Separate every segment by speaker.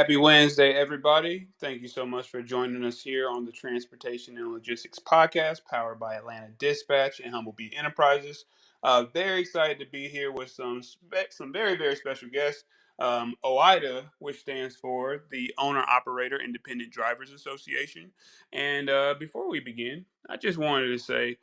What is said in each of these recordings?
Speaker 1: Happy Wednesday, everybody. Thank you so much for joining us here on the Transportation and Logistics podcast powered by Atlanta Dispatch and Humblebee Enterprises. Very excited to be here with some very, very special guests. OOIDA, which stands for the Owner Operator Independent Drivers Association. And before we begin, I just wanted to say,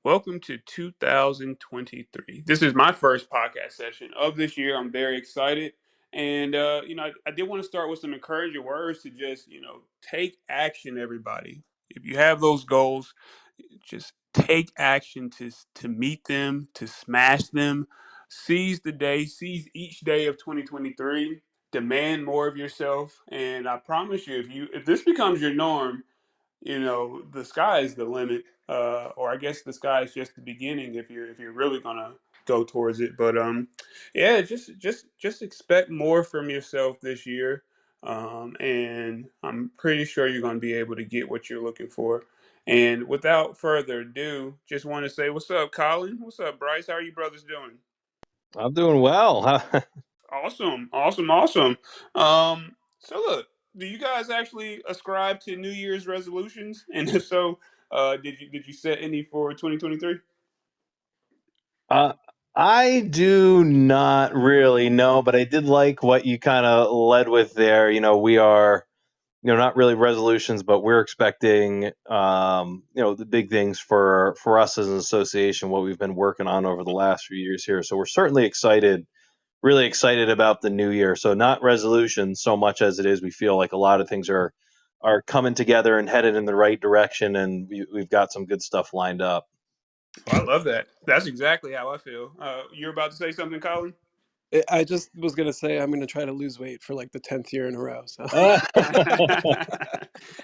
Speaker 1: welcome to 2023. This is my first podcast session of this year. I'm very excited. And, I did want to start with some encouraging words to just, take action, everybody. If you have those goals, just take action to meet them, to smash them. Seize the day, seize each day of 2023. Demand more of yourself. And I promise you, if this becomes your norm, the sky is the limit, or I guess the sky is just the beginning if you're really gonna go towards it. But yeah, just expect more from yourself this year, and I'm pretty sure you're gonna be able to get what you're looking for. And without further ado, just want to say, what's up, Colin? What's up, Bryce? How are you brothers doing?
Speaker 2: I'm doing well.
Speaker 1: Awesome, awesome, awesome. So look, do you guys actually ascribe to New Year's resolutions? And if so, did you set any for 2023?
Speaker 2: uh, I do not really know, but I did like what you kind of led with there. We are, not really resolutions, but we're expecting, the big things for us as an association, what we've been working on over the last few years here. So we're certainly excited, really excited about the new year. So not resolutions so much as it is we feel like a lot of things are coming together and headed in the right direction, and we've got some good stuff lined up.
Speaker 1: Oh, I love that. That's exactly how I feel. You're about to say something, Colin?
Speaker 3: I just was going to say I'm going to try to lose weight for like the 10th year in a row. So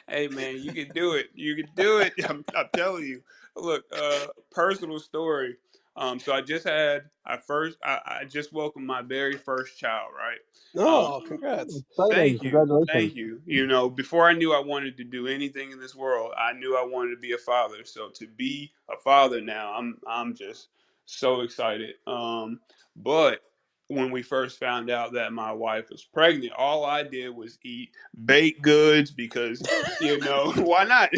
Speaker 1: Hey man, you can do it. You can do it. I'm telling you. Look, personal story. So I just welcomed my very first child, right?
Speaker 3: oh,
Speaker 1: Um,
Speaker 3: congrats.
Speaker 2: Exciting!
Speaker 1: Thank you.
Speaker 2: Congratulations.
Speaker 1: Thank you. Before I knew I wanted to do anything in this world, I knew I wanted to be a father. So to be a father now, I'm just so excited. But when we first found out that my wife was pregnant, all I did was eat baked goods because, why not?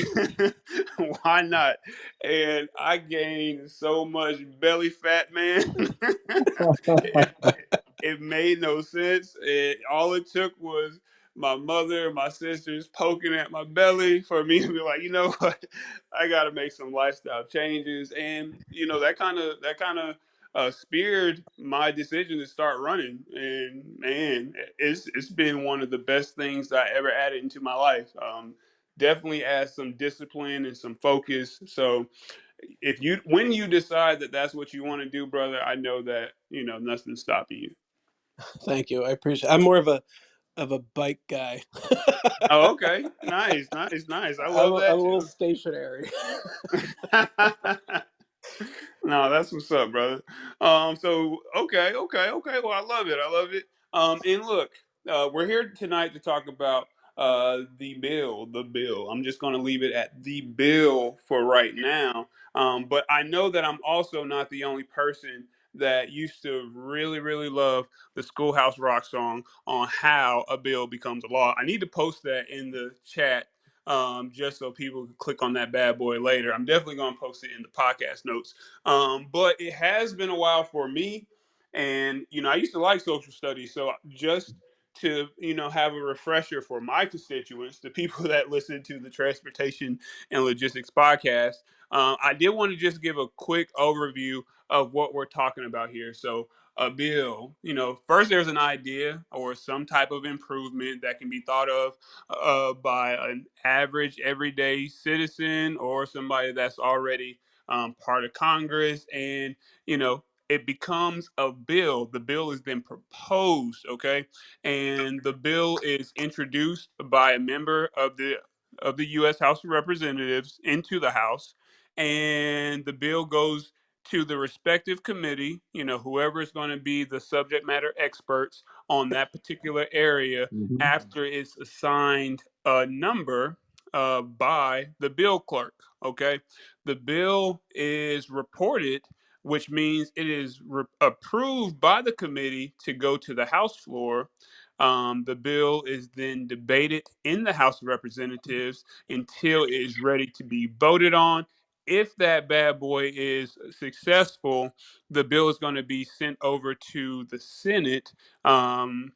Speaker 1: Why not? And I gained so much belly fat, man. it, it made no sense. All it took was my mother and my sisters poking at my belly for me to be like, you know what, I got to make some lifestyle changes, and that kind of speared my decision to start running. And man, it's been one of the best things I ever added into my life. Definitely adds some discipline and some focus. So when you decide that that's what you want to do, brother, I know that nothing's stopping you.
Speaker 3: Thank you. I appreciate it. I'm more of a bike guy.
Speaker 1: Oh, okay. Nice, nice, nice. I
Speaker 3: I'm
Speaker 1: love
Speaker 3: a
Speaker 1: that
Speaker 3: little
Speaker 1: too.
Speaker 3: stationary.
Speaker 1: No, that's what's up, brother. So okay, okay, okay. Well, I love it. I love it. And look, we're here tonight to talk about the bill. I'm just going to leave it at the bill for right now. But I know that I'm also not the only person that used to really, really love the Schoolhouse Rock song on how a bill becomes a law. I need to post that in the chat, just so people can click on that bad boy later. I'm definitely going to post it in the podcast notes. But it has been a while for me. And, I used to like social studies. So just to, have a refresher for my constituents, the people that listen to the Transportation and Logistics podcast, I did want to just give a quick overview of what we're talking about here. So, a bill, first there's an idea or some type of improvement that can be thought of by an average everyday citizen or somebody that's already part of Congress, and it becomes a bill. The bill is then proposed, okay, and the bill is introduced by a member of the U.S. House of Representatives into the House, and the bill goes to the respective committee, whoever is going to be the subject matter experts on that particular area
Speaker 2: Mhm.
Speaker 1: after it's assigned a number by the bill clerk. Okay. The bill is reported, which means it is approved by the committee to go to the House floor. The bill is then debated in the House of Representatives until it is ready to be voted on. If that bad boy is successful, the bill is going to be sent over to the Senate. And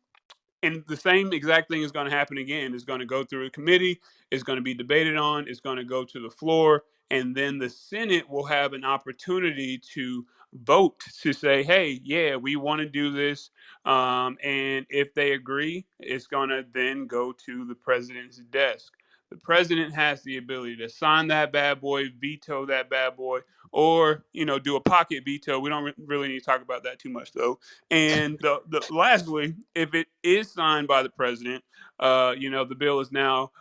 Speaker 1: the same exact thing is going to happen again. It's going to go through a committee, it's going to be debated on, it's going to go to the floor, and then the Senate will have an opportunity to vote to say, hey, yeah, we want to do this. And if they agree, it's going to then go to the president's desk. The president has the ability to sign that bad boy, veto that bad boy, or do a pocket veto. We don't really need to talk about that too much though. And lastly, if it is signed by the president, the bill is now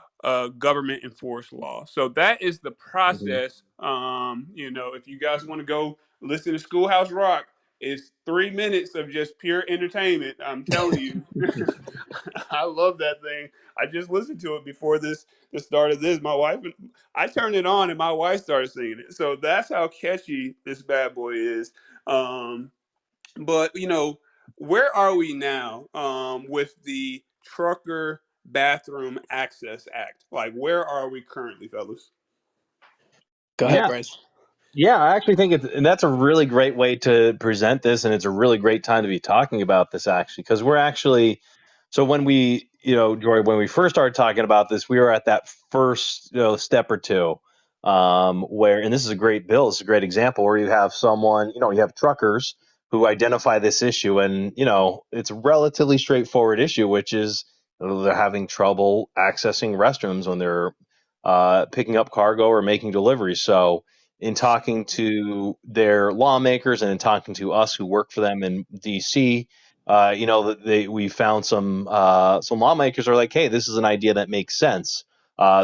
Speaker 1: government enforced law. So that is the
Speaker 2: Mhm.
Speaker 1: process. If you guys want to go listen to Schoolhouse Rock, it's 3 minutes of just pure entertainment. I'm telling you, I love that thing. I just listened to it before the start of this. My wife, I turned it on, and my wife started singing it. So that's how catchy this bad boy is. Um, but where are we now with the Trucker Bathroom Access Act? Like, where are we currently, fellas?
Speaker 3: Go ahead,
Speaker 2: Yeah.
Speaker 3: Bryce.
Speaker 2: Yeah, I actually think and that's a really great way to present this, and it's a really great time to be talking about this actually, because we're actually, so when we, Jory, when we first started talking about this, we were at that first, step or two, where, and this is a great bill, it's a great example where you have someone, you have truckers who identify this issue, and it's a relatively straightforward issue, which is they're having trouble accessing restrooms when they're picking up cargo or making deliveries. So in talking to their lawmakers and in talking to us who work for them in DC, we found some lawmakers are like, hey, this is an idea that makes sense.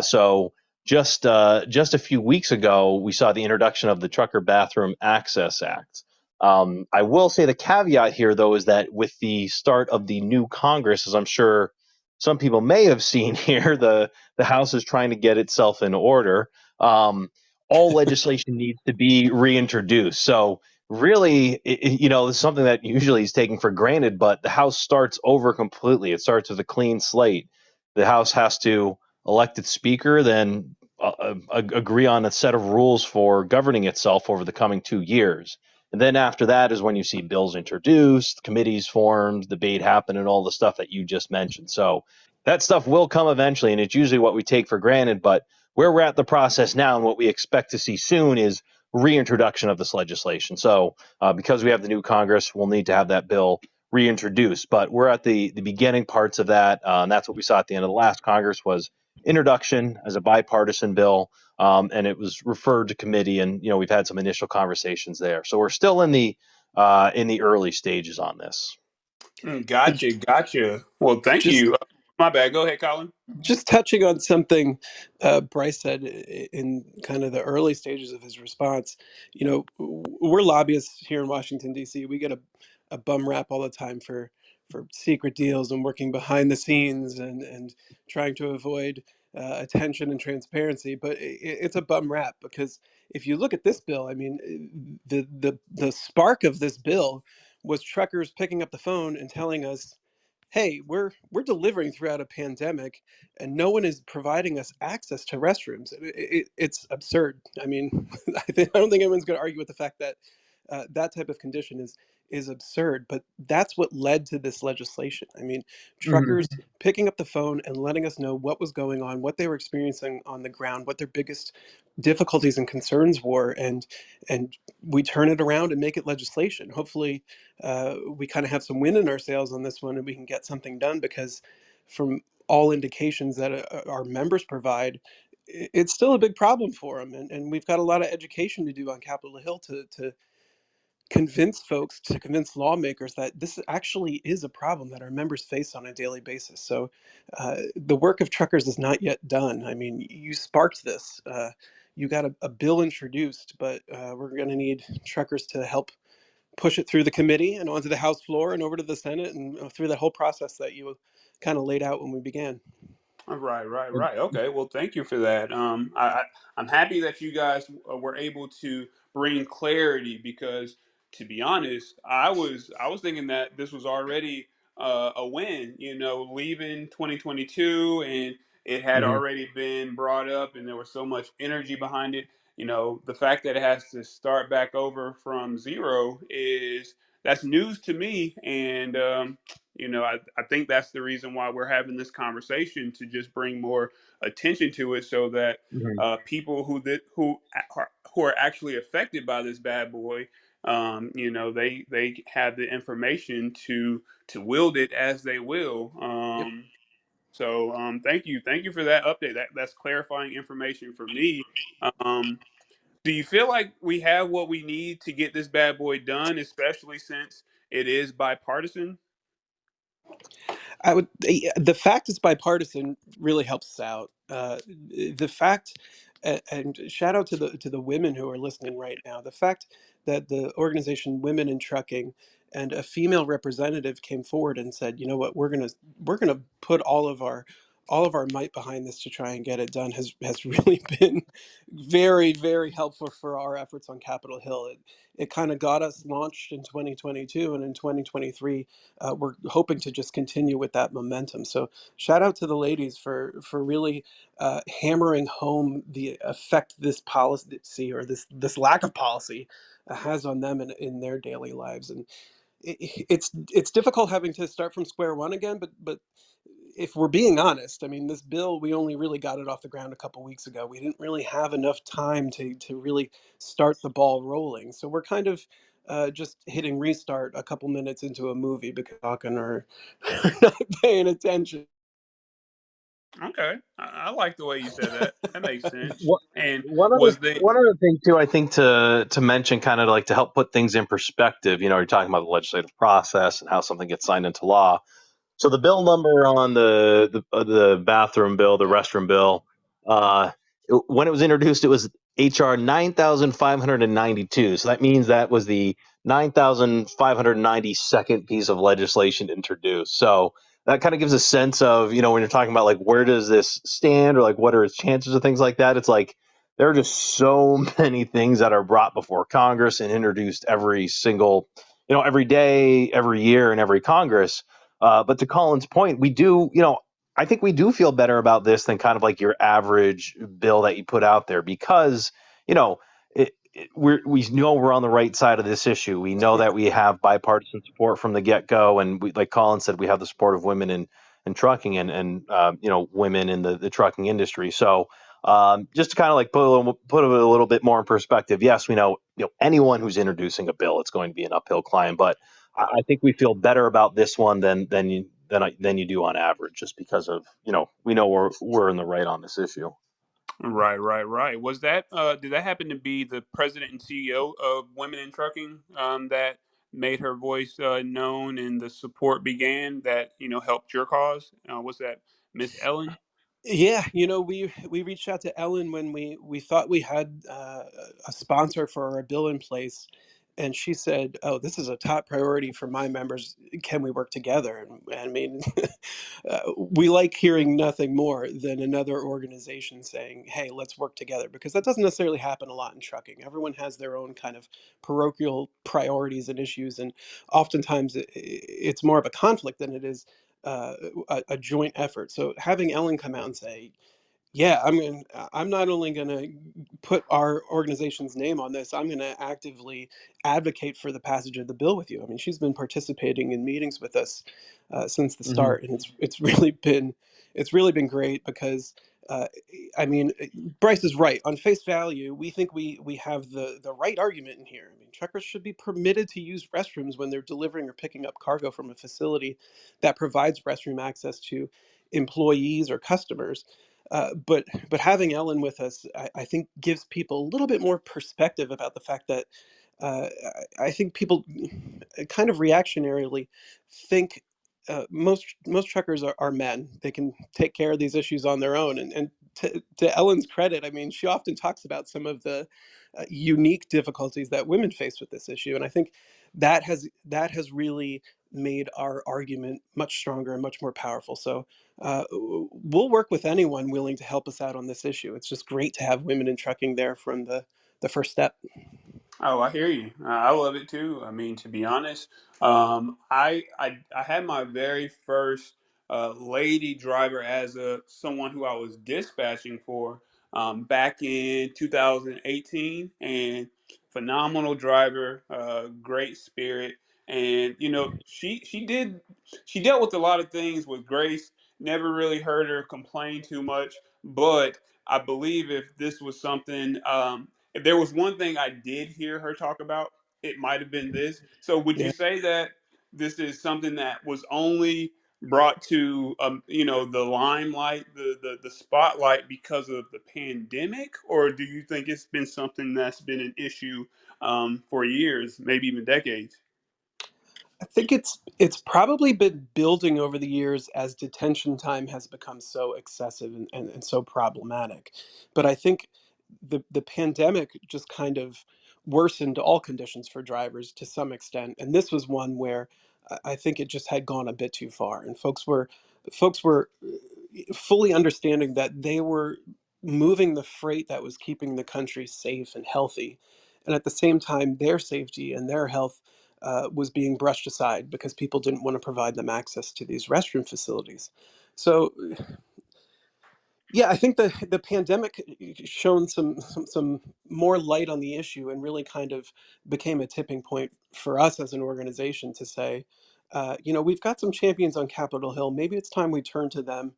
Speaker 2: So just a few weeks ago, we saw the introduction of the Trucker Bathroom Access Act. I will say the caveat here, though, is that with the start of the new Congress, as I'm sure some people may have seen here, the House is trying to get itself in order. All legislation needs to be reintroduced. So really, it's something that usually is taken for granted, but the House starts over completely. It starts with a clean slate. The House has to elect its speaker, then agree on a set of rules for governing itself over the coming 2 years. And then after that is when you see bills introduced, committees formed, debate happen, and all the stuff that you just mentioned. So that stuff will come eventually, and it's usually what we take for granted. But where we're at the process now and what we expect to see soon is reintroduction of this legislation. So because we have the new Congress, we'll need to have that bill reintroduced. But we're at the beginning parts of that, and that's what we saw at the end of the last Congress was introduction as a bipartisan bill, and it was referred to committee, and we've had some initial conversations there. So we're still in the early stages on this.
Speaker 3: And
Speaker 1: Gotcha, gotcha. Well, thank
Speaker 3: just
Speaker 1: you. My bad. Go ahead, Colin.
Speaker 3: just touching on something Bryce said in kind of the early stages of his response, we're lobbyists here in Washington D.C. We get a bum rap all the time for secret deals and working behind the scenes and trying to avoid attention and transparency. But it's a bum rap because if you look at this bill, I mean, the spark of this bill was truckers picking up the phone and telling us, hey, we're delivering throughout a pandemic and no one is providing us access to restrooms. It's absurd. I mean, I don't think anyone's going to argue with the fact that that type of condition is absurd, but that's what led to this legislation. I mean,
Speaker 2: Mhm.
Speaker 3: truckers picking up the phone and letting us know what was going on, what they were experiencing on the ground, what their biggest difficulties and concerns were, and we turn it around and make it legislation. Hopefully, we kind of have some wind in our sails on this one, and we can get something done because, from all indications that our members provide, it's still a big problem for them, and we've got a lot of education to do on Capitol Hill to convince folks, to convince lawmakers that this actually is a problem that our members face on a daily basis. So the work of truckers is not yet done. I mean, you sparked this. You got a bill introduced, but we're going to need truckers to help push it through the committee and onto the House floor and over to the Senate and through that whole process that you kind of laid out when we began.
Speaker 1: Right, right, right. Okay. Well, thank you for that. I'm happy that you guys were able to bring clarity because, to be honest, I was thinking that this was already a win. You know, leaving 2022, and it had
Speaker 2: Hmm.
Speaker 1: already been brought up, and there was so much energy behind it. You know, the fact that it has to start back over from zero is that's news to me, and you know, I think that's the reason why we're having this conversation, to just bring more attention to it, so that
Speaker 2: Hmm.
Speaker 1: people who are actually affected by this bad boy, you know, they have the information to wield it as they will.
Speaker 3: Yep.
Speaker 1: So thank you for that update. That's clarifying information for me. Um, do you feel like we have what we need to get this bad boy done, especially since it is bipartisan?
Speaker 3: I would the fact it's bipartisan really helps us out. The fact, and shout out to the women who are listening right now. The fact that the organization Women in Trucking and a female representative came forward and said, you know what, we're gonna put all of our might behind this to try and get it done has really been very, very helpful for our efforts on Capitol Hill. It kind of got us launched in 2022, and in 2023 we're hoping to just continue with that momentum. So shout out to the ladies for really hammering home the effect this policy, or this lack of policy, has on them in their daily lives. And it's difficult having to start from square one again, but if we're being honest, I mean, this bill, we only really got it off the ground a couple weeks ago. We didn't really have enough time to really start the ball rolling. So we're kind of just hitting restart a couple minutes into a movie because we're talking or not paying attention.
Speaker 1: Okay, I like the way you said that. That makes sense.
Speaker 2: What,
Speaker 1: And was the
Speaker 2: one other thing too, I think to mention, kind of like to help put things in perspective. You're talking about the legislative process and how something gets signed into law. So the bill number on the bathroom bill, the restroom bill, uh, when it was introduced, it was HR 9,592. So that means that was the 9,592nd piece of legislation introduced. So that kind of gives a sense of, when you're talking about like where does this stand, or like what are its chances of things like that. It's like there are just so many things that are brought before Congress and introduced every single, every day, every year, and every Congress. But to Colin's point, we do, I think we do feel better about this than kind of like your average bill that you put out there, because, we know we're on the right side of this issue. We know
Speaker 3: Yeah.
Speaker 2: that we have bipartisan support from the get go. And we, like Colin said, we have the support of women in trucking, and women in the trucking industry. So, just to kind of like put it a little bit more in perspective. Yes, we know, anyone who's introducing a bill, it's going to be an uphill climb, but I think we feel better about this one than you do on average, just because of, we know we're in the right on this issue.
Speaker 1: Right, right, right. Was that did that happen to be the president and CEO of Women in Trucking, that made her voice known and the support began, that helped your cause? Was that Miss Ellen?
Speaker 3: Yeah, we reached out to Ellen when we thought we had a sponsor for our bill in place, and she said, "Oh, this is a top priority for my members. Can we work together?" And I mean, we like hearing nothing more than another organization saying, "Hey, let's work together," because that doesn't necessarily happen a lot in trucking. Everyone has their own kind of parochial priorities and issues, and oftentimes it's more of a conflict than it is a joint effort. So having Ellen come out and say, "Yeah, I'm not only going to put our organization's name on this, I'm going to actively advocate for the passage of the bill with you." I mean, she's been participating in meetings with us since the
Speaker 2: Hmm.
Speaker 3: start, and it's really been great because. Uh, I mean, Bryce is right. On face value, we think we have the right argument in here. I mean, truckers should be permitted to use restrooms when they're delivering or picking up cargo from a facility that provides restroom access to employees or customers. But having Ellen with us, I think, gives people a little bit more perspective about the fact that I think people kind of reactionarily think most truckers are men. They can take care of these issues on their own. And to Ellen's credit, I mean, she often talks about some of the unique difficulties that women face with this issue, and I think that has really made our argument much stronger and much more powerful. So we'll work with anyone willing to help us out on this issue. It's just great to have women in trucking there from the first step.
Speaker 1: Oh, I hear you. I love it too. I mean, to be honest, I had my very first lady driver as a someone who I was dispatching for back in 2018, and phenomenal driver, great spirit, and you know she dealt with a lot of things with grace. Never really heard her complain too much, but I believe if this was something. If there was one thing I did hear her talk about, it might have been this. So, would you
Speaker 3: Yeah.
Speaker 1: say that this is something that was only brought to the limelight, the spotlight because of the pandemic, or do you think it's been something that's been an issue for years, maybe even decades?
Speaker 3: I think it's probably been building over the years as detention time has become so excessive and so problematic. But I think the pandemic just kind of worsened all conditions for drivers to some extent. And this was one where I think it just had gone a bit too far. And folks were fully understanding that they were moving the freight that was keeping the country safe and healthy. And at the same time, their safety and their health was being brushed aside because people didn't want to provide them access to these restroom facilities. So yeah, I think the pandemic shone some more light on the issue and really kind of became a tipping point for us as an organization to say, we've got some champions on Capitol Hill. Maybe it's time we turn to them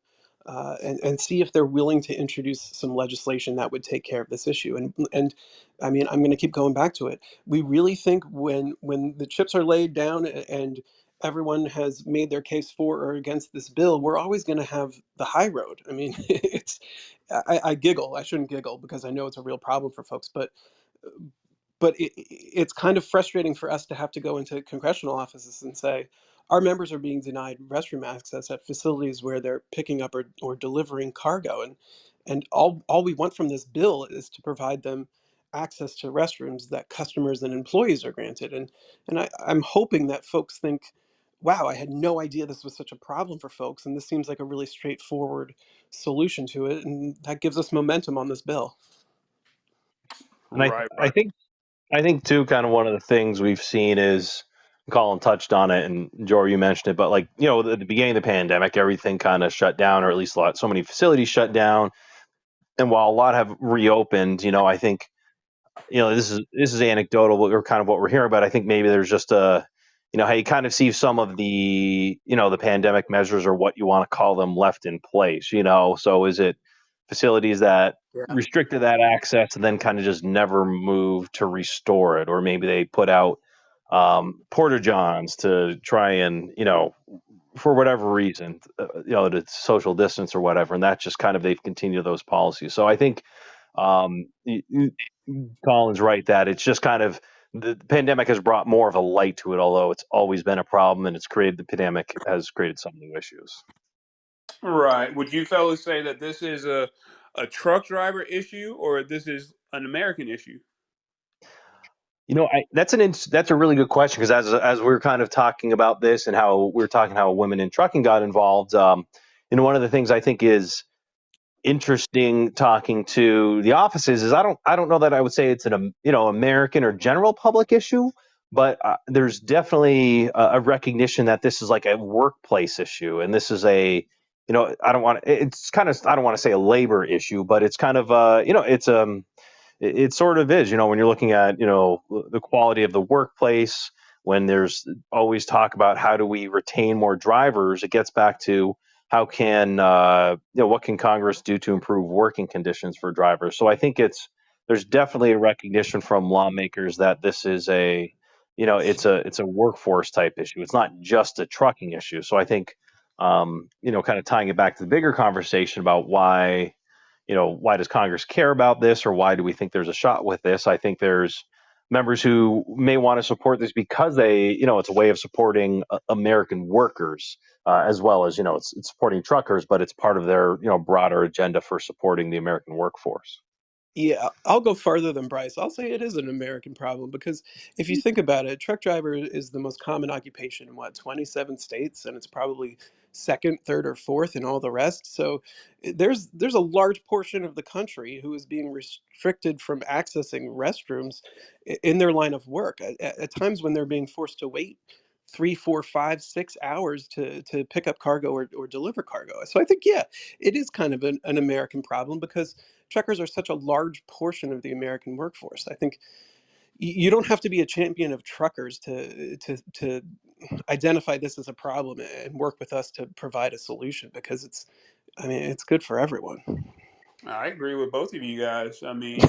Speaker 3: and see if they're willing to introduce some legislation that would take care of this issue. And I mean, I'm going to keep going back to it. We really think when the chips are laid down and everyone has made their case for or against this bill, we're always going to have the high road. I mean, I giggle. I shouldn't giggle because I know it's a real problem for folks, but it's kind of frustrating for us to have to go into congressional offices and say our members are being denied restroom access at facilities where they're picking up or delivering cargo, and all we want from this bill is to provide them access to restrooms that customers and employees are granted. I'm hoping that folks think, wow, I had no idea this was such a problem for folks, and this seems like a really straightforward solution to it, and that gives us momentum on this bill.
Speaker 2: And
Speaker 1: Right,
Speaker 2: I
Speaker 1: right.
Speaker 2: think I think too, kind of one of the things we've seen is Colin touched on it, and Jory, you mentioned it, but like at the beginning of the pandemic, everything kind of shut down, or at least so many facilities shut down. And while a lot have reopened, I think this is anecdotal or kind of what we're hearing, but I think maybe there's just how you kind of see some of the pandemic measures or what you want to call them left in place. So is it facilities that
Speaker 3: Yeah.
Speaker 2: restricted that access and then kind of just never moved to restore it, or maybe they put out porta johns to try and for whatever reason, to social distance or whatever, and that's just kind of they've continued those policies. So I think um, Colin's right that it's just kind of the pandemic has brought more of a light to it, although it's always been a problem, and the pandemic has created some new issues.
Speaker 1: Right. Would you fellas say that this is a truck driver issue or this is an American issue?
Speaker 2: That's a really good question because as we're kind of talking about this and how we're talking how women in trucking got involved, one of the things I think is interesting talking to the offices is I don't know that I would say it's an American or general public issue, but there's definitely a recognition that this is like a workplace issue, and this is a I don't want it's kind of I don't want to say a labor issue, but it's kind of it sort of is, when you're looking at, the quality of the workplace, when there's always talk about how do we retain more drivers, it gets back to how can, what can Congress do to improve working conditions for drivers? So I think there's definitely a recognition from lawmakers that this is it's a workforce type issue. It's not just a trucking issue. So I think, kind of tying it back to the bigger conversation about why does Congress care about this, or why do we think there's a shot with this? I think there's members who may want to support this because it's a way of supporting American workers, as well as, it's supporting truckers, but it's part of their, broader agenda for supporting the American workforce.
Speaker 3: Yeah, I'll go farther than Bryce. I'll say it is an American problem because if you think about it, truck driver is the most common occupation in what, 27 states, and it's probably second, third, or fourth in all the rest. So there's a large portion of the country who is being restricted from accessing restrooms in their line of work at times when they're being forced to wait 3, 4, 5, 6 hours to pick up cargo or deliver cargo. So I think, yeah, it is kind of an American problem because truckers are such a large portion of the American workforce. I think you don't have to be a champion of truckers to identify this as a problem and work with us to provide a solution because I mean, it's good for everyone.
Speaker 1: I agree with both of you guys. I mean,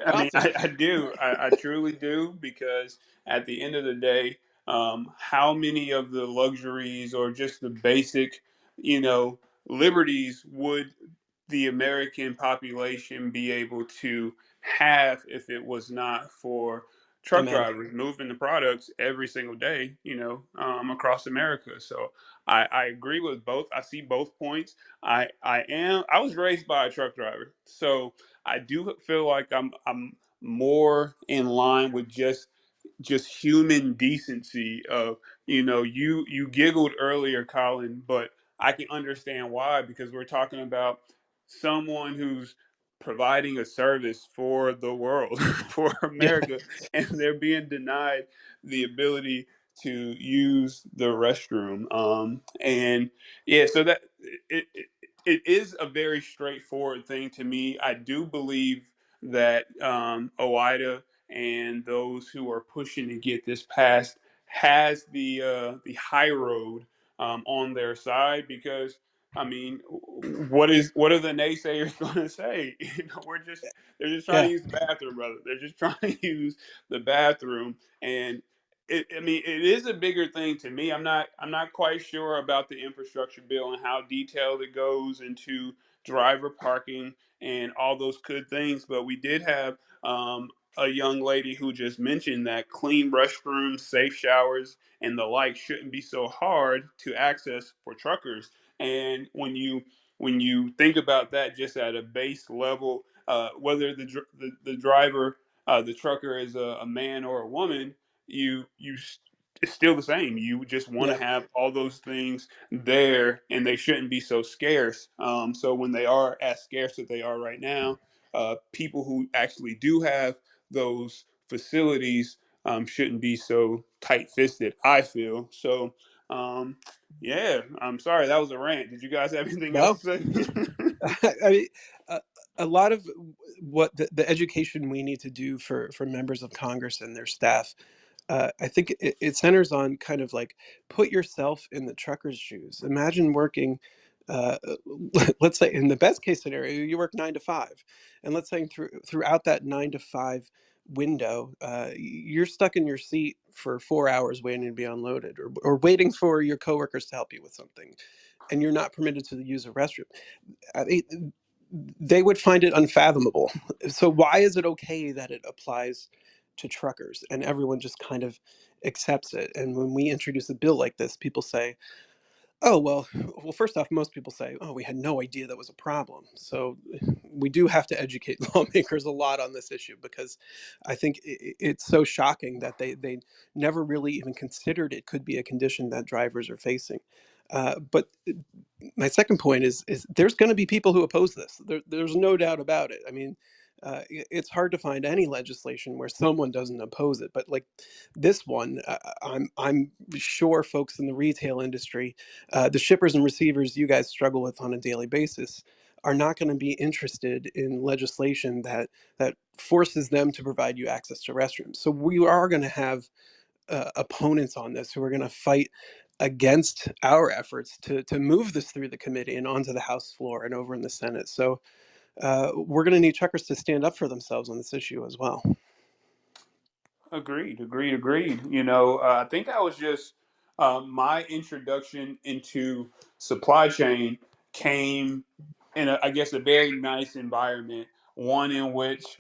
Speaker 3: Awesome.
Speaker 1: I do. I truly do because at the end of the day, how many of the luxuries or just the basic, you know, liberties would the American population be able to have if it was not for truck
Speaker 3: Amen.
Speaker 1: drivers moving the products every single day, across America? So I agree with both. I see both points. I was raised by a truck driver, so I do feel like I'm more in line with just human decency of you giggled earlier, Colin, but I can understand why, because we're talking about someone who's providing a service for the world for
Speaker 3: Yeah.
Speaker 1: America, and they're being denied the ability to use the restroom. And yeah, so that it is a very straightforward thing to me. I do believe that OIDA and those who are pushing to get this passed has the high road on their side, because I mean, what are the naysayers going to say? They're just trying to
Speaker 3: Yeah.
Speaker 1: use the bathroom, brother. They're just trying to use the bathroom, and I mean, it is a bigger thing to me. I'm not quite sure about the infrastructure bill and how detailed it goes into driver parking and all those good things, but we did have a young lady who just mentioned that clean restrooms, safe showers, and the like shouldn't be so hard to access for truckers. And when you think about that just at a base level, whether the driver, the trucker is a man or a woman, you it's still the same. You just want to
Speaker 3: Yeah.
Speaker 1: have all those things there, and they shouldn't be so scarce. So when they are as scarce as they are right now, people who actually do have those facilities shouldn't be so tight-fisted, I feel. So yeah, I'm sorry, that was a rant. Did you guys have anything else
Speaker 3: No.
Speaker 1: to say?
Speaker 3: I mean, a lot of what the education we need to do for members of Congress and their staff, I think it centers on kind of like put yourself in the trucker's shoes. Imagine working, uh, let's say in the best case scenario, you work 9 to 5, and let's say throughout that 9 to 5 window, you're stuck in your seat for 4 hours waiting to be unloaded, or waiting for your coworkers to help you with something, and you're not permitted to use a restroom. I mean, they would find it unfathomable. So why is it okay that it applies to truckers and everyone just kind of accepts it? And when we introduce a bill like this, people say, "Oh, well, first off, most people say, "Oh, we had no idea that was a problem." So we do have to educate lawmakers a lot on this issue because I think it's so shocking that they never really even considered it could be a condition that drivers are facing. But my second point is there's going to be people who oppose this. There's no doubt about it. I mean, it's hard to find any legislation where someone doesn't oppose it, but like this one, I'm sure folks in the retail industry, the shippers and receivers you guys struggle with on a daily basis, are not going to be interested in legislation that forces them to provide you access to restrooms. So we are going to have opponents on this who are going to fight against our efforts to move this through the committee and onto the House floor and over in the Senate. So we're going to need truckers to stand up for themselves on this issue as well.
Speaker 1: Agreed, agreed, agreed. I think that was just my introduction into supply chain came in, I guess, a very nice environment, one in which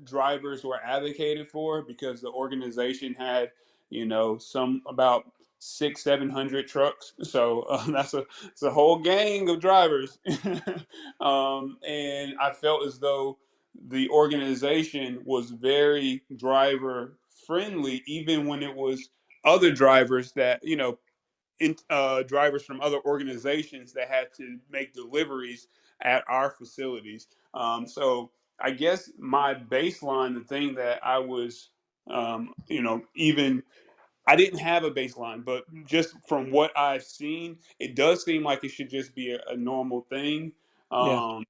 Speaker 1: drivers were advocated for because the organization had, some about 600-700 trucks. So it's a whole gang of drivers, and I felt as though the organization was very driver friendly, even when it was other drivers that, drivers from other organizations that had to make deliveries at our facilities. So I guess my baseline, the thing that I was, even I didn't have a baseline, but just from what I've seen, it does seem like it should just be a normal thing.
Speaker 3: Yeah.
Speaker 1: Um,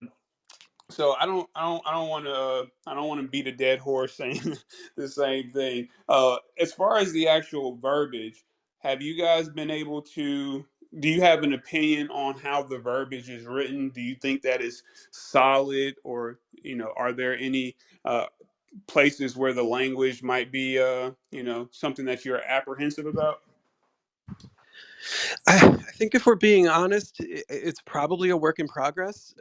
Speaker 1: so I don't want to beat a dead horse saying the same thing. As far as the actual verbiage, have you guys been able to? Do you have an opinion on how the verbiage is written? Do you think that is solid, or are there any uh, places where the language might be, something that you're apprehensive about?
Speaker 3: I think if we're being honest, it's probably a work in progress.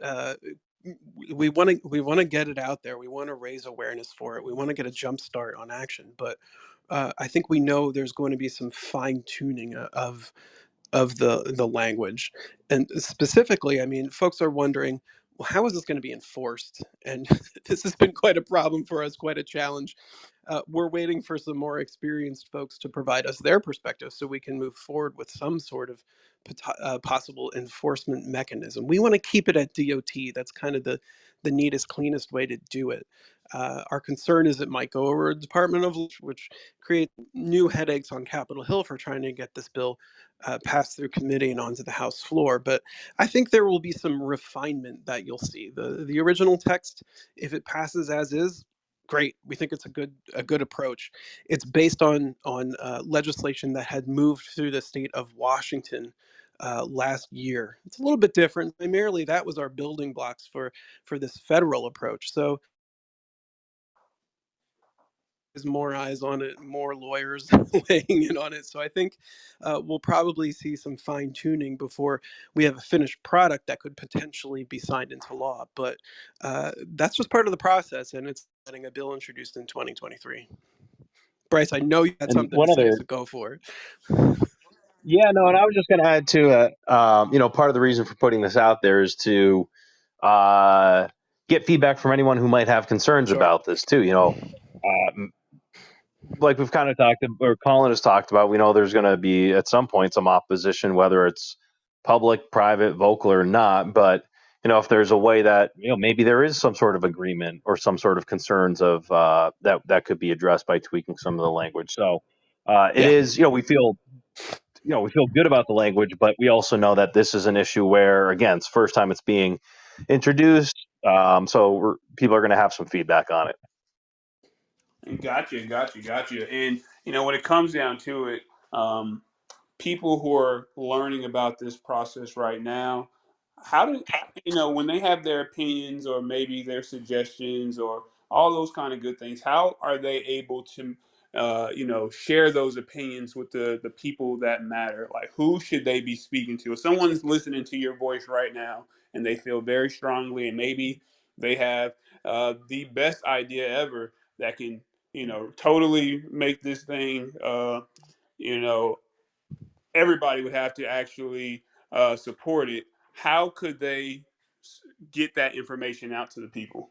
Speaker 3: We want to get it out there. We want to raise awareness for it. We want to get a jump start on action. But I think we know there's going to be some fine tuning of the language, and specifically, I mean, folks are wondering, well, how is this going to be enforced? And this has been quite a problem for us, quite a challenge. We're waiting for some more experienced folks to provide us their perspective so we can move forward with some sort of possible enforcement mechanism. We want to keep it at DOT. That's kind of the neatest, cleanest way to do it. Our concern is it might go over a Department of, which create new headaches on Capitol Hill for trying to get this bill passed through committee and onto the House floor. But I think there will be some refinement that you'll see. The original text, if it passes as is, great. We think it's a good approach. It's based on legislation that had moved through the state of Washington last year. It's a little bit different. Primarily, that was our building blocks for this federal approach. So there's more eyes on it, more lawyers weighing in on it. So I think we'll probably see some fine tuning before we have a finished product that could potentially be signed into law. But that's just part of the process, and it's getting a bill introduced in 2023. Bryce, I know you had
Speaker 2: And
Speaker 3: something to
Speaker 2: one
Speaker 3: say,
Speaker 2: other,
Speaker 3: so go for it.
Speaker 2: yeah, no, and I was just going to add to it. Part of the reason for putting this out there is to uh, get feedback from anyone who might have concerns
Speaker 3: Sure.
Speaker 2: about this too. Like we've kind of talked, or Colin has talked about, we know there's going to be at some point some opposition, whether it's public, private, vocal, or not. But if there's a way that maybe there is some sort of agreement or some sort of concerns of that could be addressed by tweaking some of the language. So it
Speaker 3: Yeah.
Speaker 2: is, we feel good about the language, but we also know that this is an issue where, again, it's the first time it's being introduced. So people are going to have some feedback on it.
Speaker 1: Gotcha. And when it comes down to it, um, people who are learning about this process right now, how do when they have their opinions or maybe their suggestions or all those kind of good things, how are they able to share those opinions with the people that matter? Like, who should they be speaking to? If someone's listening to your voice right now and they feel very strongly, and maybe they have the best idea ever that can totally make this thing, you know everybody would have to actually support it. How could they get that information out to the people?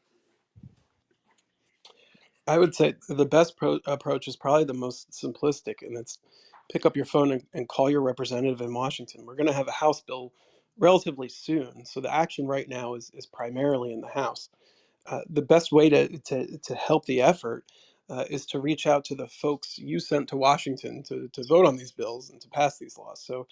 Speaker 3: I would say the best approach is probably the most simplistic, and it's pick up your phone and call your representative in Washington. We're going to have a House bill relatively soon, so the action right now is primarily in the House. The best way to help the effort is to reach out to the folks you sent to Washington to vote on these bills and to pass these laws. So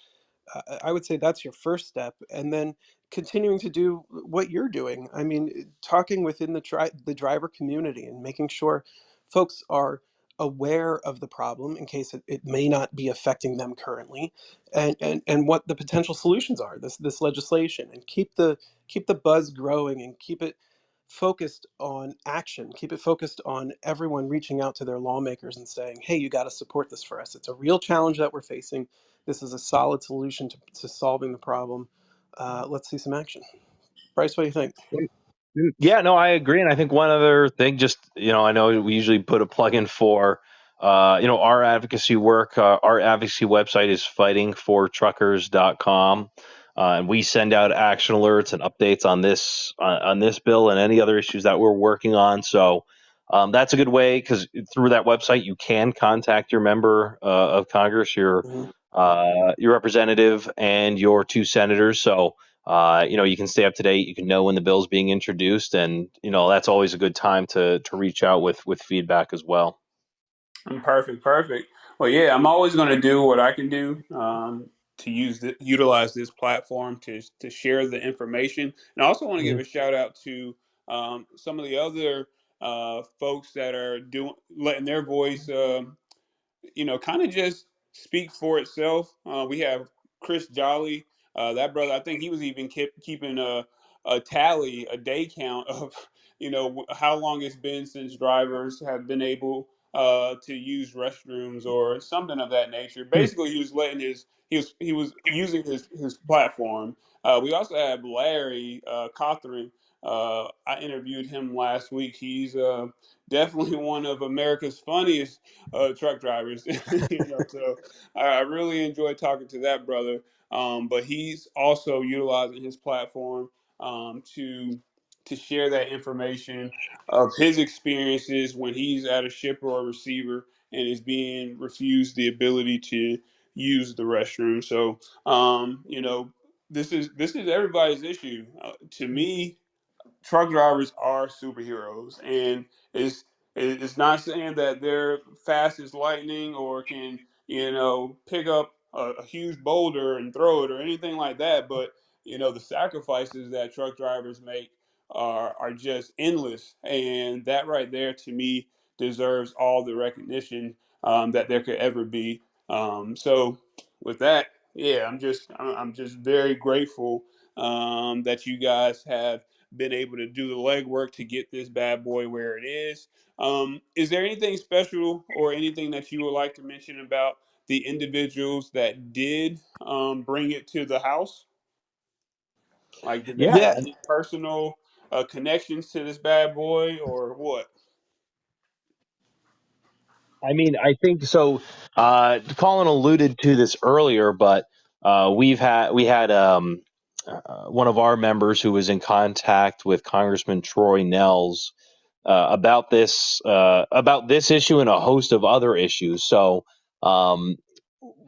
Speaker 3: I would say that's your first step, and then continuing to do what you're doing. I mean, talking within the driver community and making sure folks are aware of the problem in case it may not be affecting them currently, and what the potential solutions are. This legislation, and keep the buzz growing and keep it focused on action. Keep it focused on everyone reaching out to their lawmakers and saying, "Hey, you got to support this for us. It's a real challenge that we're facing. This is a solid solution to solving the problem. Let's see some action." Bryce, what do you think?
Speaker 2: Yeah, no, I agree. And I think one other thing, just, I know we usually put a plug in for, our advocacy work. Our advocacy website is fightingfortruckers.com. and we send out action alerts and updates on this bill and any other issues that we're working on. So that's a good way, because through that website you can contact your member of Congress,
Speaker 3: Mhm.
Speaker 2: your representative, and your two senators. So you can stay up to date. You can know when the bill's being introduced, and that's always a good time to reach out with feedback as well.
Speaker 1: Perfect, perfect. Well, yeah, I'm always going to do what I can do to utilize this platform to share the information, and I also want to give
Speaker 3: Mhm.
Speaker 1: a shout out to some of the other folks that are doing letting their voice kind of just speak for itself. We have Chris Jolly, that brother. I think he was even keeping a tally, a day count of how long it's been since drivers have been able to use restrooms or something of that nature.
Speaker 2: Hmm.
Speaker 1: Basically, he was letting he was using his platform. We also have Larry Cawthorn. I interviewed him last week. He's definitely one of America's funniest truck drivers. So I really enjoyed talking to that brother. But he's also utilizing his platform to share that information of his experiences when he's at a shipper or receiver and is being refused the ability to use the restroom. So this is everybody's issue. To me, truck drivers are superheroes, and it's it's not saying that they're fast as lightning or can pick up a huge boulder and throw it or anything like that. But the sacrifices that truck drivers make are just endless, and that right there to me deserves all the recognition that there could ever be. So with that, yeah, I'm just very grateful that you guys have been able to do the legwork to get this bad boy where it is. Is there anything special or anything that you would like to mention about the individuals that did bring it to the house? Like, did they
Speaker 2: Yeah,
Speaker 1: have
Speaker 3: Yeah,
Speaker 1: any personal connections to this bad boy or what?
Speaker 2: I mean, I think so. Colin alluded to this earlier, but we had one of our members who was in contact with Congressman Troy Nels about this issue and a host of other issues. So, um,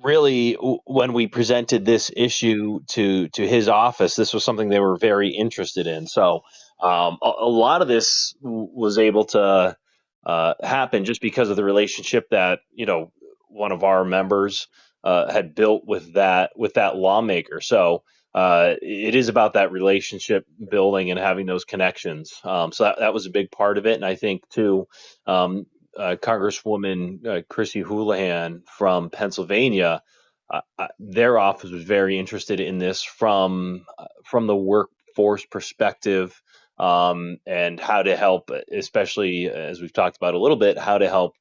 Speaker 2: really, when we presented this issue to his office, this was something they were very interested in. So, a lot of this was able to happen just because of the relationship that one of our members had built with that lawmaker. So it is about that relationship building and having those connections. So that was a big part of it, and I think too, um, Congresswoman Chrissy Houlihan from Pennsylvania, their office was very interested in this from the workforce perspective, and how to help, especially as we've talked about a little bit, how to help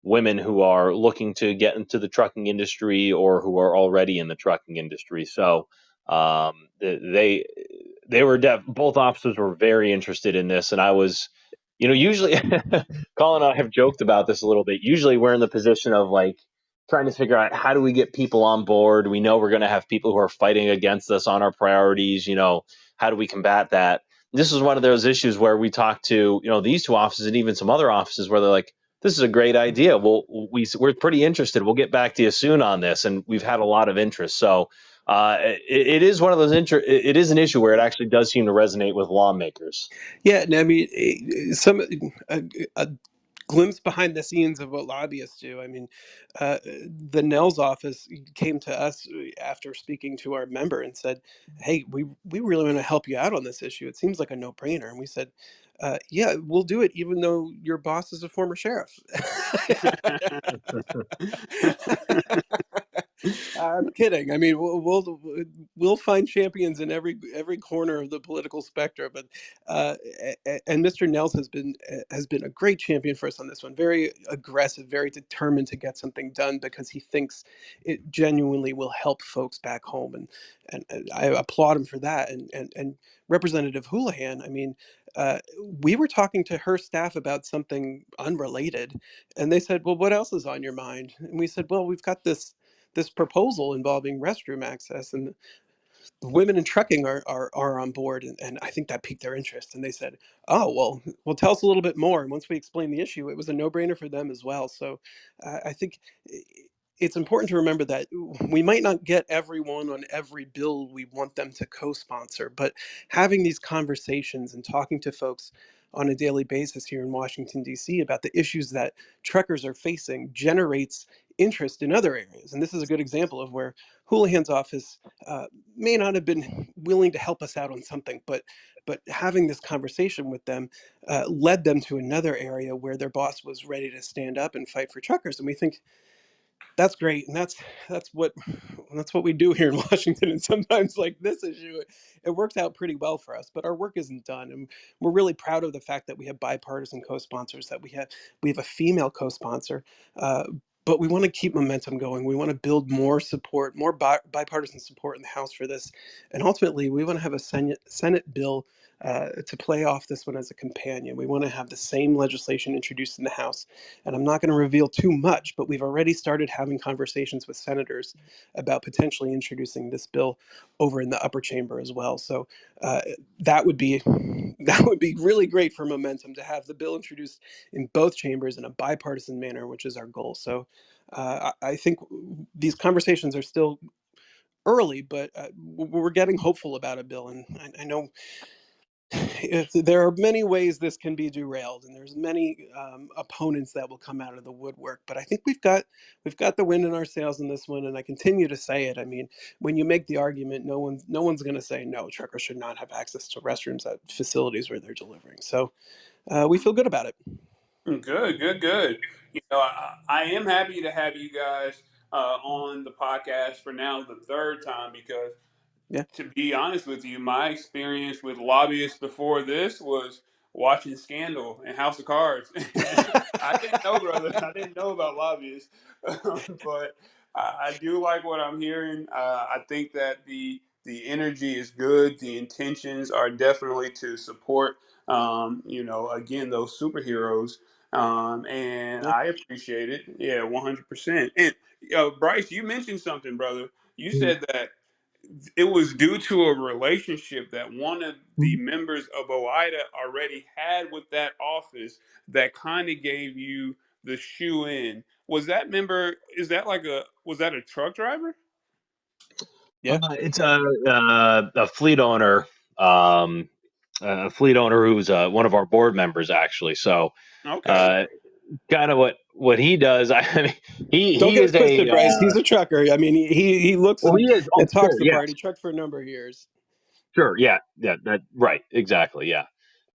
Speaker 2: women who are looking to get into the trucking industry or who are already in the trucking industry. So they both officers were very interested in this, and I was, usually Colin and I have joked about this a little bit. Usually we're in the position of like trying to figure out how do we get people on board. We know we're going to have people who are fighting against us on our priorities. How do we combat that? This is one of those issues where we talk to these two offices and even some other offices where they're like, this is a great idea. We're pretty interested. We'll get back to you soon on this, and we've had a lot of interest. So it is one of those it is an issue where it actually does seem to resonate with lawmakers.
Speaker 3: yeah. And I mean, some a glimpse behind the scenes of what lobbyists do. I mean, the Nels office came to us after speaking to our member and said, "Hey, we really want to help you out on this issue. It seems like a no brainer." And we said, "Yeah, we'll do it, even though your boss is a former sheriff." I'm kidding. I mean, we'll find champions in every corner of the political spectrum, but and Mr. Nels has been a great champion for us on this one. Very aggressive, very determined to get something done because he thinks it genuinely will help folks back home, and I applaud him for that. And Representative Houlihan, I mean, we were talking to her staff about something unrelated, and they said, "Well, what else is on your mind?" And we said, "Well, we've got this proposal involving restroom access." And the women in trucking are on board, and I think that piqued their interest. And they said, "Oh, well, tell us a little bit more." And once we explained the issue, it was a no-brainer for them as well. So I think it's important to remember that we might not get everyone on every bill we want them to co-sponsor, but having these conversations and talking to folks on a daily basis here in Washington, D.C. about the issues that truckers are facing generates interest in other areas. And this is a good example of where Houlihan's office may not have been willing to help us out on something, but having this conversation with them led them to another area where their boss was ready to stand up and fight for truckers. And we think that's great, and that's what that's what we do here in Washington. And sometimes, like this issue, it works out pretty well for us. But our work isn't done, and we're really proud of the fact that we have bipartisan co-sponsors. That we have a female co-sponsor. But we want to keep momentum going. We want to build more support, more bipartisan support in the House for this, and ultimately, we want to have a Senate bill to play off this one as a companion. We want to have the same legislation introduced in the House. And I'm not going to reveal too much, but we've already started having conversations with senators about potentially introducing this bill over in the upper chamber as well. So uh, that would be that would be really great for momentum to have the bill introduced in both chambers in a bipartisan manner, which is our goal. So I think these conversations are still early, but we're getting hopeful about a bill. And I know there are many ways this can be derailed, and there's many opponents that will come out of the woodwork. But I think we've got the wind in our sails in this one, and I continue to say it. I mean, when you make the argument, no one's going to say no. Truckers should not have access to restrooms at facilities where they're delivering. So we feel good about it.
Speaker 1: Good, good, good. I am happy to have you guys on the podcast for now the third time because,
Speaker 3: Yeah.
Speaker 1: to be honest with you, my experience with lobbyists before this was watching Scandal and House of Cards. I didn't know, brother. I didn't know about lobbyists, but I do like what I'm hearing. I think that the energy is good. The intentions are definitely to support, again, those superheroes. And
Speaker 3: Yeah.
Speaker 1: I appreciate it. Yeah, 100%. And Bryce, you mentioned something, brother. You said that it was due to a relationship that one of the members of OOIDA already had with that office that kind of gave you the shoe in. Was that member? Is that was that a truck driver?
Speaker 3: Yeah.
Speaker 2: It's a fleet owner, who's one of our board members, actually. So,
Speaker 1: Okay.
Speaker 2: uh, kind of what he does. I mean,
Speaker 3: Don't
Speaker 2: he
Speaker 3: get it
Speaker 2: is a
Speaker 3: twisted, Bryce. He's a trucker. I mean, he looks
Speaker 2: well, he is. Oh,
Speaker 3: and talks
Speaker 2: sure,
Speaker 3: the
Speaker 2: yeah,
Speaker 3: part. He trucked for a number of years.
Speaker 2: sure, yeah, yeah. That right, exactly, yeah.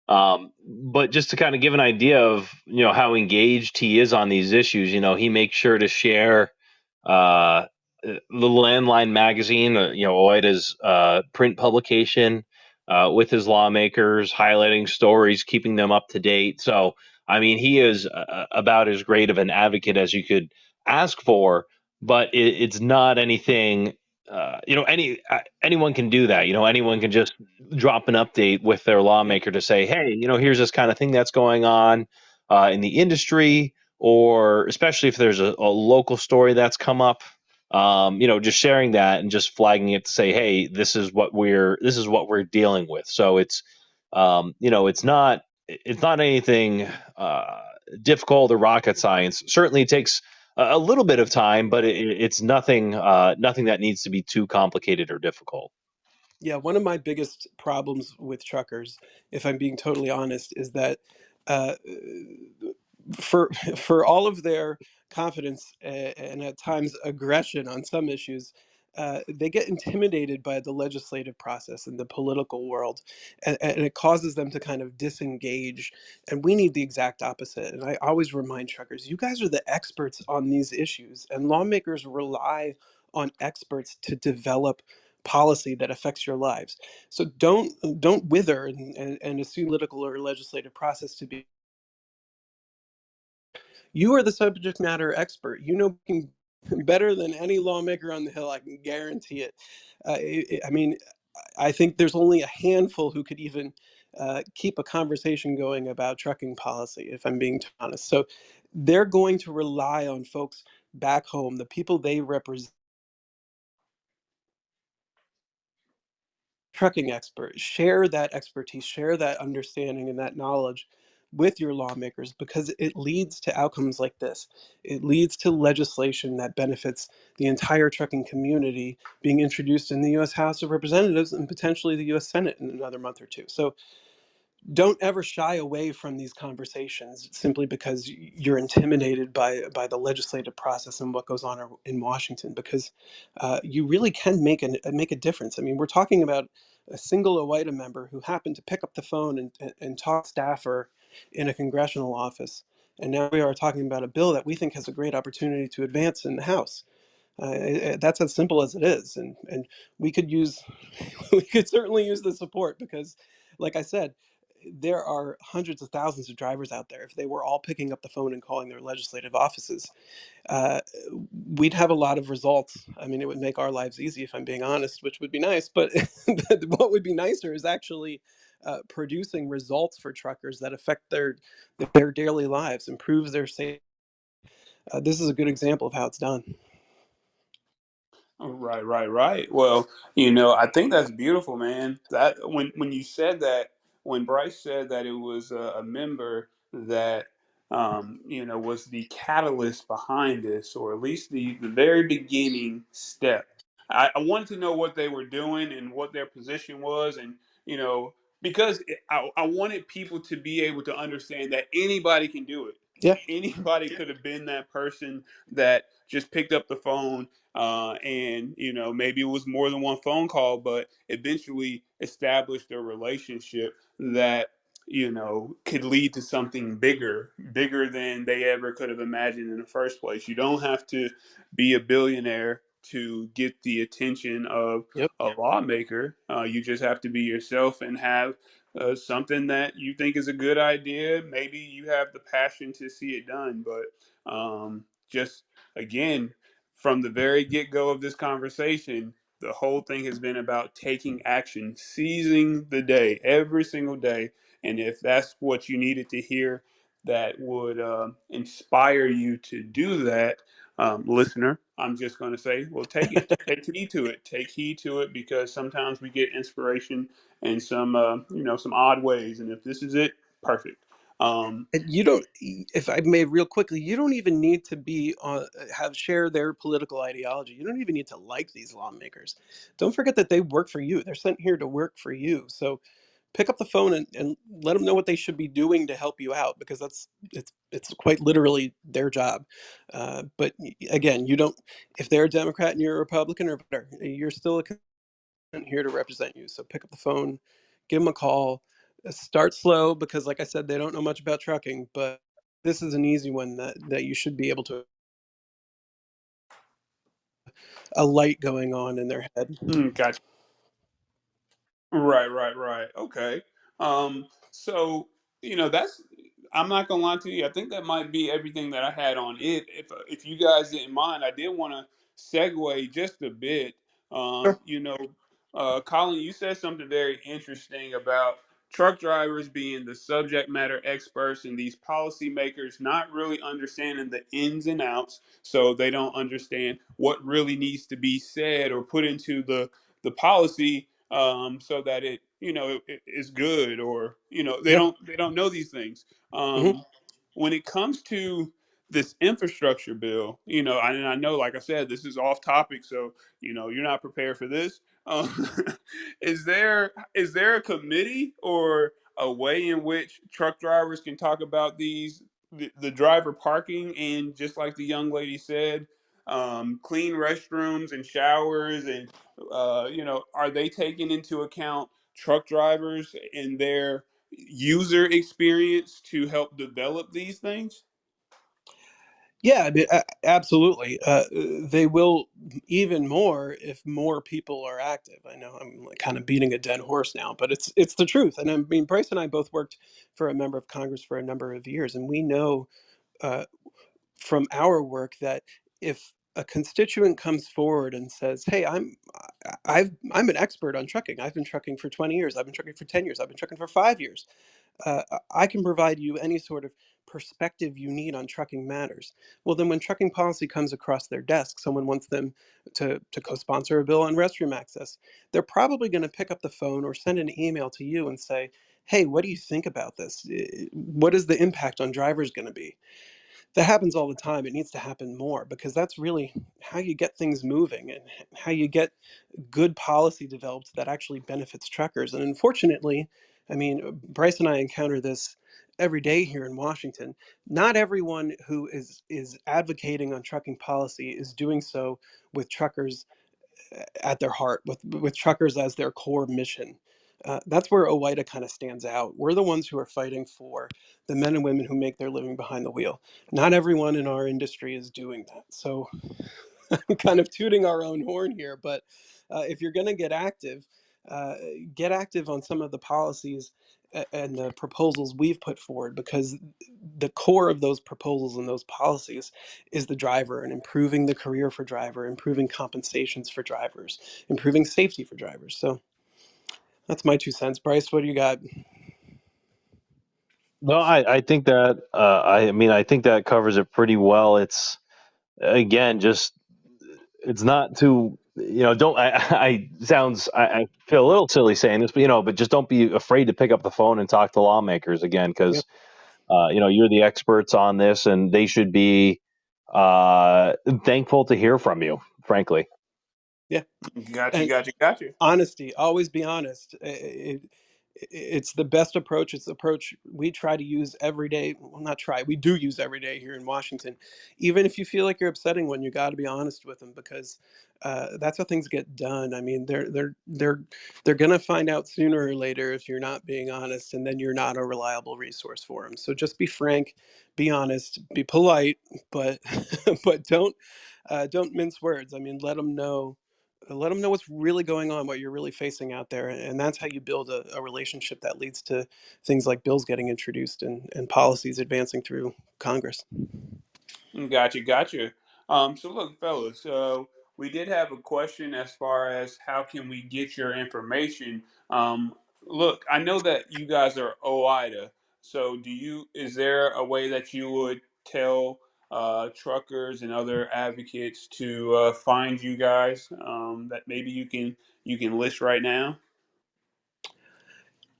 Speaker 2: But just to kind of give an idea of how engaged he is on these issues, he makes sure to share the Landline magazine, OIDA's print publication, with his lawmakers, highlighting stories, keeping them up to date. So, I mean, he is about as great of an advocate as you could ask for. But it's not anything. Anyone can do that. Anyone can just drop an update with their
Speaker 3: Yep.
Speaker 2: lawmaker to say, hey, here's this kind of thing that's going on in the industry, or especially if there's a local story that's come up. Just sharing that and just flagging it to say, hey, this is what we're dealing with. So it's not anything difficult or rocket science. Certainly, it takes a little bit of time, but it's nothing that needs to be too complicated or difficult.
Speaker 3: Yeah, one of my biggest problems with truckers, if I'm being totally honest, is that uh, for all of their confidence and at times aggression on some issues, they get intimidated by the legislative process and the political world, and it causes them to kind of disengage. And we need the exact opposite. And I always remind truckers, you guys are the experts on these issues, and lawmakers rely on experts to develop policy that affects your lives. So don't wither and assume political or legislative process to be. You are the subject matter expert. You know better than any lawmaker on the Hill. I can guarantee it. I mean, I think there's only a handful who could even keep a conversation going about trucking policy, if I'm being honest. So they're going to rely on folks back home, the people they represent, trucking expert. Share that expertise, share that understanding and that knowledge with your lawmakers, because it leads to outcomes like this. It leads to legislation that benefits the entire trucking community being introduced in the US House of Representatives and potentially the US Senate in another month or two. So don't ever shy away from these conversations simply because you're intimidated by the legislative process and what goes on in Washington, because you really can make a difference. I mean, we're talking about a single OOIDA member who happened to pick up the phone and talk staffer in a congressional office. And now we are talking about a bill that we think has a great opportunity to advance in the House. That's as simple as it is, and we could use we could certainly use the support, because, like I said, there are hundreds of thousands of drivers out there. If they were all picking up the phone and calling their legislative offices, uh, we'd have a lot of results. I mean, it would make our lives easy, if I'm being honest, which would be nice. But what would be nicer is actually producing results for truckers that affect their daily lives, improves their safety. This is a good example of how it's done.
Speaker 1: Oh, right, right, right. Well, I think that's beautiful, man. That when you said that, when Bryce said that it was a member that was the catalyst behind this, or at least the very beginning step. I wanted to know what they were doing and what their position was, and you know, because I wanted people to be able to understand that anybody can do it.
Speaker 3: Yeah.
Speaker 1: Anybody could have been that person that just picked up the phone, and maybe it was more than one phone call, but eventually established a relationship that could lead to something bigger than they ever could have imagined in the first place. You don't have to be a billionaire to get the attention of
Speaker 3: Yep.
Speaker 1: a lawmaker. You just have to be yourself and have something that you think is a good idea. Maybe you have the passion to see it done, but just again, from the very get go of this conversation, the whole thing has been about taking action, seizing the day every single day. And if that's what you needed to hear, that would inspire you to do that, listener, I'm just going to say, well, take it. Take heed to it. Take heed to it, because sometimes we get inspiration in some odd ways. And if this is it, perfect.
Speaker 3: And you don't, if I may, real quickly, you don't even need to be have share their political ideology. You don't even need to like these lawmakers. Don't forget that they work for you. They're sent here to work for you. So pick up the phone and let them know what they should be doing to help you out, because it's quite literally their job. But again, you don't. If they're a Democrat and you're a Republican or better, you're still a here to represent you. So pick up the phone, give them a call. Start slow, because, like I said, they don't know much about trucking, but this is an easy one that you should be able to. A light going on in their head.
Speaker 1: Gotcha. Right, right, right. Okay. So that's. I'm not gonna lie to you. I think that might be everything that I had on it. If you guys didn't mind, I did want to segue just a bit.
Speaker 3: Sure.
Speaker 1: Colin, you said something very interesting about truck drivers being the subject matter experts and these policymakers not really understanding the ins and outs, so they don't understand what really needs to be said or put into the policy, so that it is good, or they
Speaker 3: Yeah.
Speaker 1: don't know these things.
Speaker 3: Hmm.
Speaker 1: When it comes to this infrastructure bill, and I know, like I said, this is off topic, so you're not prepared for this. Um, is there a committee or a way in which truck drivers can talk about the driver parking, and just like the young lady said, clean restrooms and showers, and are they taking into account truck drivers and their user experience to help develop these things?
Speaker 3: Yeah, I mean, absolutely. They will even more if more people are active. I know I'm like kind of beating a dead horse now, but it's the truth. And I mean, Bryce and I both worked for a member of Congress for a number of years, and we know uh, from our work that if a constituent comes forward and says, "Hey, I'm an expert on trucking. I've been trucking for 20 years. I've been trucking for 10 years. I've been trucking for 5 years. I can provide you any sort of perspective you need on trucking matters. Well, then when trucking policy comes across their desk, someone wants them to co-sponsor a bill on restroom access. They're probably going to pick up the phone or send an email to you and say, hey, what do you think about this? What is the impact on drivers going to be? That happens all the time. It needs to happen more because that's really how you get things moving and how you get good policy developed that actually benefits truckers. And unfortunately, I mean, Bryce and I encounter this every day here in Washington. Not everyone who is advocating on trucking policy is doing so with truckers at their heart, with truckers as their core mission. That's where OOIDA kind of stands out. We're the ones who are fighting for the men and women who make their living behind the wheel. Not everyone in our industry is doing that. So kind of tooting our own horn here, but if you're going to uh, get active on some of the policies and the proposals we've put forward, because the core of those proposals and those policies is the driver and improving the career for driver, improving compensations for drivers, improving safety for drivers. So that's my 2 cents. Bryce, what do you got?
Speaker 2: No, I think that I mean I think that covers it pretty well. It's again just it's not too don't I sounds I feel a little silly saying this, but but just don't be afraid to pick up the phone and talk to lawmakers again,
Speaker 3: Yep.
Speaker 2: because you're the experts on this, and they should be thankful to hear from you, frankly.
Speaker 3: Yeah.
Speaker 1: Got you,
Speaker 3: And
Speaker 1: got you, got you.
Speaker 3: honesty, always be honest. It's the best approach. It's the approach we try to use every day. Well, not try, we do use every day here in Washington. Even if you feel like you're upsetting one, you got to be honest with them, because that's how things get done. I mean, they're gonna find out sooner or later if you're not being honest, and then you're not a reliable resource for them. So just be frank, be honest, be polite, but but don't mince words. I mean, let them know what's really going on, what you're really facing out there, and that's how you build a relationship that leads to things like bills getting introduced and policies advancing through Congress.
Speaker 1: Gotcha, gotcha. So look, fellas, we did have a question as far as how can we get your information. Look, I know that you guys are OIDA, so is there a way that you would tell truckers and other advocates to find you guys that maybe you can list right now?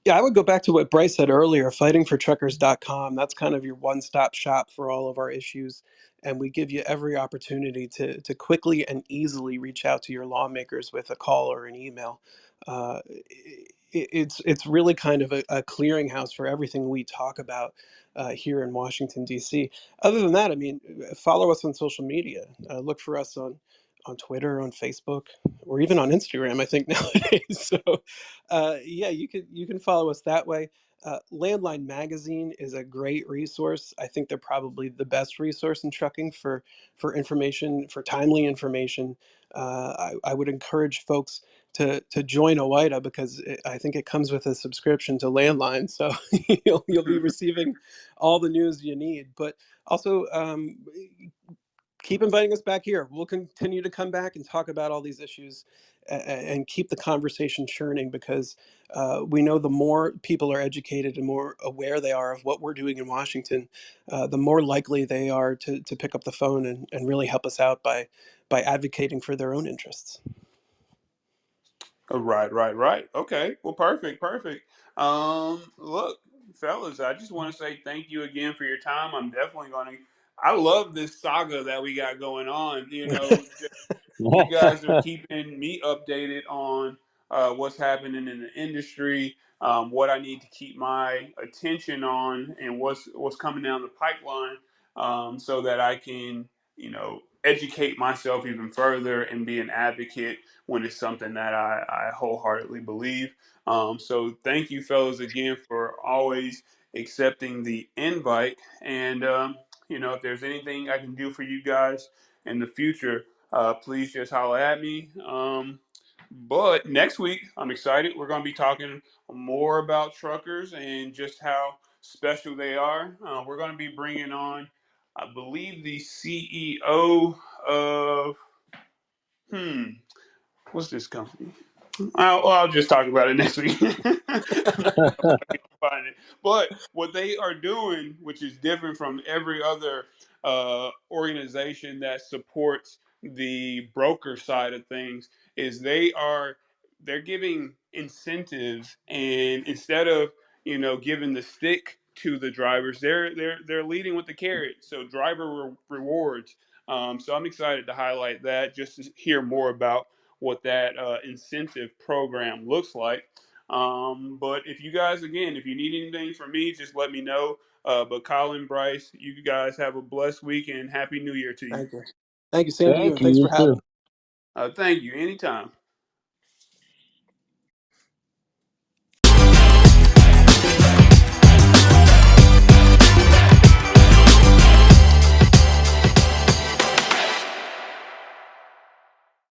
Speaker 3: Yeah, I would go back to what Bryce said earlier, fightingfortruckers.com. That's kind of your one-stop shop for all of our issues. And we give you every opportunity to quickly and easily reach out to your lawmakers with a call or an email. It's really kind of a clearinghouse for everything we talk about here in Washington, D.C. Other than that, I mean, follow us on social media. Look for us on Twitter, on Facebook, or even on Instagram, I think nowadays. So yeah, you can follow us that way. Landline Magazine is a great resource. I think they're probably the best resource in trucking for information, for timely information. I would encourage folks to join OOIDA, because I think it comes with a subscription to Landline, so you'll be receiving all the news you need. But also, keep inviting us back here. We'll continue to come back and talk about all these issues and keep the conversation churning, because we know the more people are educated and more aware they are of what we're doing in Washington, the more likely they are to pick up the phone and really help us out by advocating for their own interests.
Speaker 1: Oh, right, right, right. Okay. Well, perfect, perfect. Look, fellas, I just want to say thank you again for your time. I'm definitely going to. I love this saga that we got going on. You guys are keeping me updated on what's happening in the industry, what I need to keep my attention on, and what's coming down the pipeline, so that I can, educate myself even further and be an advocate when it's something that I wholeheartedly believe. So thank you, fellas, again for always accepting the invite. And if there's anything I can do for you guys in the future, please just holler at me. But next week, I'm excited. We're going to be talking more about truckers and just how special they are. We're going to be bringing on, I believe, the CEO of, what's this company? I'll just talk about it next week. Find it. But what they are doing, which is different from every other organization that supports the broker side of things, is they're giving incentives, and instead of giving the stick to the drivers, they're leading with the carrot. So driver rewards. So I'm excited to highlight that, just to hear more about what that incentive program looks like. But if you guys, again, if you need anything from me, just let me know. But Colin, Bryce, you guys have a blessed week and Happy New Year to you.
Speaker 3: Thank you. Thank you. Same to you,
Speaker 2: Thank
Speaker 3: and
Speaker 2: you.
Speaker 3: thanks
Speaker 2: You
Speaker 3: for
Speaker 2: too.
Speaker 3: having.
Speaker 1: Thank you. Anytime.